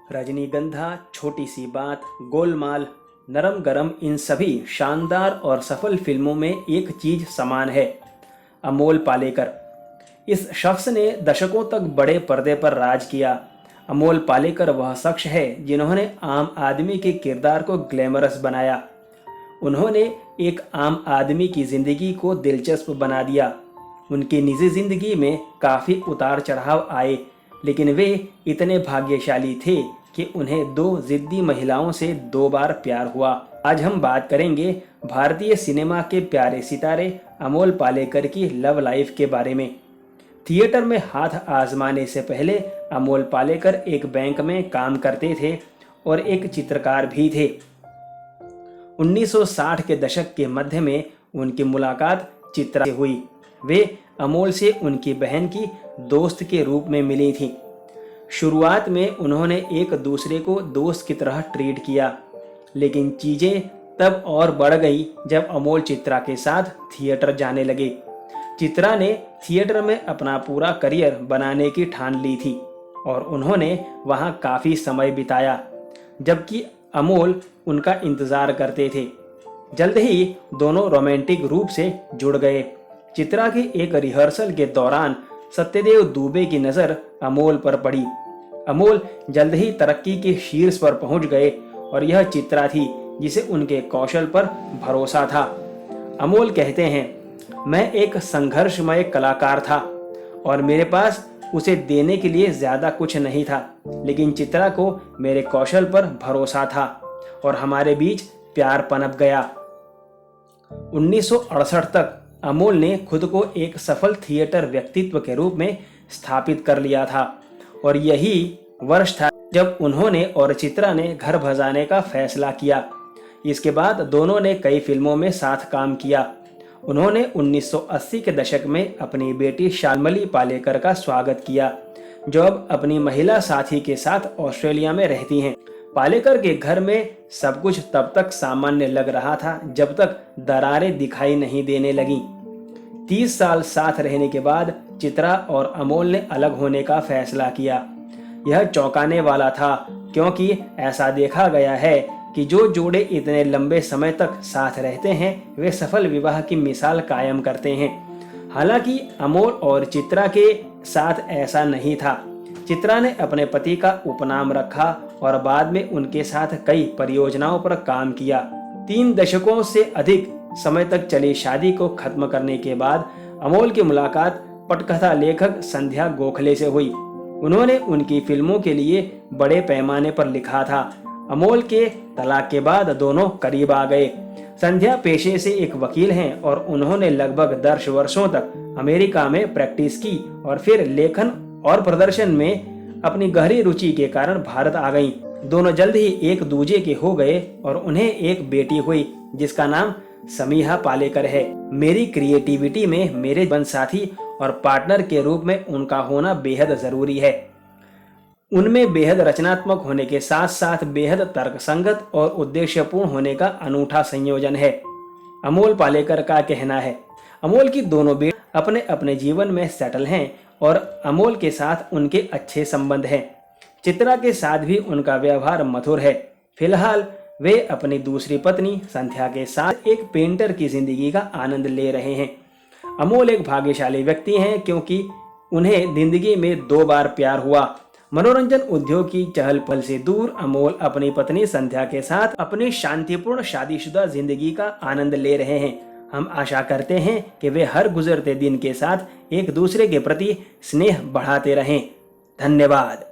रजनीगंधा, छोटी सी बात, गोलमाल, नरम गरम, इन सभी शानदार और सफल फिल्मों में एक चीज समान है, अमोल पालेकर। इस शख्स ने दशकों तक बड़े पर्दे पर राज किया। अमोल पालेकर वह शख्स है जिन्होंने आम आदमी के किरदार को ग्लैमरस बनाया। उन्होंने एक आम आदमी की जिंदगी को दिलचस्प बना दिया। उनकी निजी जिंदगी में काफ़ी उतार चढ़ाव आए, लेकिन वे इतने भाग्यशाली थे कि उन्हें 2 जिद्दी महिलाओं से 2 बार प्यार हुआ। आज हम बात करेंगे भारतीय सिनेमा के प्यारे सितारे अमोल पालेकर की लव लाइफ के बारे में। थिएटर में हाथ आजमाने से पहले अमोल पालेकर एक बैंक में काम करते थे और एक चित्रकार भी थे। 1960 के दशक के मध्य में उनकी मुलाकात चित्रा से हुई। वे अमोल से उनकी बहन की दोस्त के रूप में मिली थीं। शुरुआत में उन्होंने एक दूसरे को दोस्त की तरह ट्रीट किया, लेकिन चीज़ें तब और बढ़ गई जब अमोल चित्रा के साथ थिएटर जाने लगे। चित्रा ने थिएटर में अपना पूरा करियर बनाने की ठान ली थी और उन्होंने वहां काफ़ी समय बिताया, जबकि अमोल उनका इंतज़ार करते थे। जल्द ही दोनों रोमांटिक रूप से जुड़ गए। चित्रा के एक रिहर्सल के दौरान सत्यदेव दुबे की नज़र अमोल पर पड़ी। अमोल जल्द ही तरक्की के शीर्ष पर पहुंच गए और यह चित्रा थी जिसे उनके कौशल पर भरोसा था। अमोल कहते हैं, मैं एक संघर्षमय कलाकार था और मेरे पास उसे देने के लिए ज़्यादा कुछ नहीं था, लेकिन चित्रा को मेरे कौशल पर भरोसा था और हमारे बीच प्यार पनप गया। 1968 तक अमोल ने खुद को एक सफल थिएटर व्यक्तित्व के रूप में स्थापित कर लिया था और यही वर्ष था जब उन्होंने और चित्रा ने घर भजाने का फैसला किया। इसके बाद दोनों ने कई फिल्मों में साथ काम किया। उन्होंने 1980 के दशक में अपनी बेटी शाल्मली पालेकर का स्वागत किया, जो अब अपनी महिला साथी के साथ ऑस्ट्रेलिया में रहती हैं। पालेकर के घर में सब कुछ तब तक सामान्य लग रहा था जब तक दरारें दिखाई नहीं देने लगीं। 30 साल साथ रहने के बाद चित्रा और अमोल ने अलग होने का फैसला किया। यह चौंकाने वाला था, क्योंकि ऐसा देखा गया है कि जो जोड़े इतने लंबे समय तक साथ रहते हैं वे सफल विवाह की मिसाल कायम करते हैं। हालांकि अमोल और चित्रा के साथ ऐसा नहीं था। चित्रा ने अपने पति का उपनाम रखा और बाद में उनके साथ कई परियोजनाओं पर काम किया। 3 दशकों से अधिक समय तक चली शादी को खत्म करने के बाद अमोल की मुलाकात पटकथा लेखक संध्या गोखले से हुई। उन्होंने उनकी फिल्मों के लिए बड़े पैमाने पर लिखा था। अमोल के तलाक के बाद दोनों करीब आ गए। संध्या पेशे से एक वकील हैं और उन्होंने लगभग 10 वर्षों तक अमेरिका में प्रैक्टिस की और फिर लेखन और प्रदर्शन में अपनी गहरी रुचि के कारण भारत आ गईं। दोनों जल्द ही एक दूजे के हो गए और उन्हें एक बेटी हुई जिसका नाम समीहा पालेकर है। मेरी क्रिएटिविटी में मेरे जीवन साथी और पार्टनर के रूप में उनका होना बेहद जरूरी है। उनमें बेहद रचनात्मक होने के साथ साथ बेहद तर्कसंगत और उद्देश्यपूर्ण होने का अनूठा संयोजन है, अमोल पालेकर का कहना है। अमोल की दोनों बेटे अपने अपने जीवन में सेटल हैं और अमोल के साथ उनके अच्छे संबंध हैं। चित्रा के साथ भी उनका व्यवहार मधुर है। फिलहाल वे अपनी दूसरी पत्नी संध्या के साथ एक पेंटर की जिंदगी का आनंद ले रहे हैं। अमोल एक भाग्यशाली व्यक्ति हैं क्योंकि उन्हें जिंदगी में 2 बार प्यार हुआ। मनोरंजन उद्योग की चहल पहल से दूर अमोल अपनी पत्नी संध्या के साथ अपनी शांतिपूर्ण शादीशुदा जिंदगी का आनंद ले रहे हैं। हम आशा करते हैं कि वे हर गुजरते दिन के साथ एक दूसरे के प्रति स्नेह बढ़ाते रहें। धन्यवाद।